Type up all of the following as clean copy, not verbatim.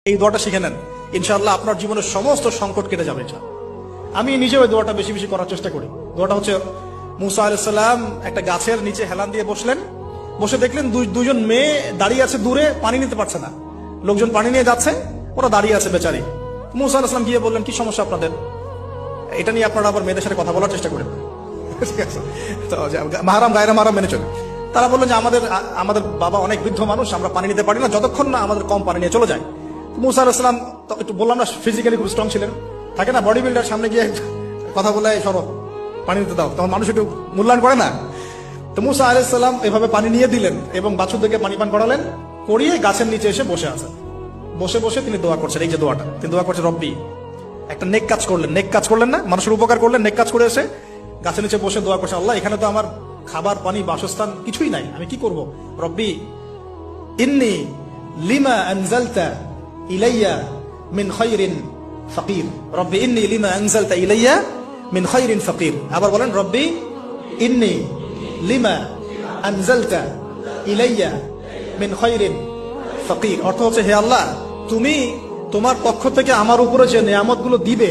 এই দোয়াটা শিখে নেন, ইনশাআল্লাহ আপনার জীবনের সমস্ত সংকট কেটে যাবে। আমি নিজেও এই দোয়াটা বেশি বেশি করার চেষ্টা করি। দোয়াটা হচ্ছে, মুসা আলাইহিস সালাম একটা গাছের নিচে হেলান দিয়ে বসলেন, বসে দেখলেন দুইজন মেয়ে দাঁড়িয়ে আছে দূরে, পানি নিতে পারছে না, লোকজন পানি নিয়ে যাচ্ছে, ওরা দাঁড়িয়ে আছে বেচারি। মুসা আলাইহিস সালাম গিয়ে বললেন, কি সমস্যা আপনাদের? এটা নিয়ে আপনারা আবার মেয়েদের সাথে কথা বলার চেষ্টা করেন, ঠিক আছে? তো মাহরাম গায়রা মাহরাম মেনে চলে। তারা বললেন যে আমাদের বাবা অনেক বৃদ্ধ মানুষ, আমরা পানি নিতে পারি না যতক্ষণ না আমাদের কম পানি নিয়ে চলে যায়। মুসা আলাইহিস সালাম একটু বললাম না, ফিজিক্যালি খুব স্ট্রং ছিলেন, থাকে না বডি বিল্ডার, সামনে গিয়ে কথা বলে সরো পানি দিতে দাও, তখন মানুষ একটু মূল্যায়ন করে না। তো মুসা আলাইহিস সালাম এভাবে পানি নিয়ে দিলেন এবং বাছুরদেরকে পানি পান করালেন, করিয়ে গাছের নিচে এসে বসে আছেন। বসে বসে তিনি দোয়া করছেন, এই যে দোয়াটা তিনি দোয়া করছেন, রব্বি, একটা নেক কাজ করলেন, নেক কাজ করলেন না, মানুষের উপকার করলেন, নেক কাজ করে এসে গাছের নিচে বসে দোয়া করছেন, আল্লাহ এখানে তো আমার খাবার পানি বাসস্থান কিছুই নাই, আমি কি করব? রব্বি ইন্নী লিমা আনজালতা ইলাইয়া মিন খায়রিন ফাকির, রব্বি ইন্নী লিমা আনজালতা ইলাইয়া মিন খায়রিন ফাকির। আবার বলেন, রব্বি ইন্নী লিমা আনজালতা ইলাইয়া মিন খায়রিন ফাকির। অর্থ হচ্ছে, হে আল্লাহ, তুমি তোমার পক্ষ থেকে আমার উপরে যে নিয়ামতগুলো দিবে,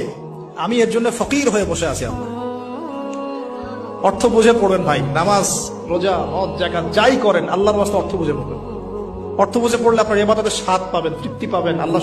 আমি এর জন্য ফকির হয়ে বসে আছি। আল্লাহ অর্থ বুঝে পড়বেন ভাই, নামাজ রোজা হজ যাকাত যাই করেন আল্লাহর রাস্তায় অর্থ বুঝে পড়বেন। অর্থ বুঝে পড়লে আপনার ইবাদতের স্বাদ পাবেন, তৃপ্তি পাবেন, আল্লাহ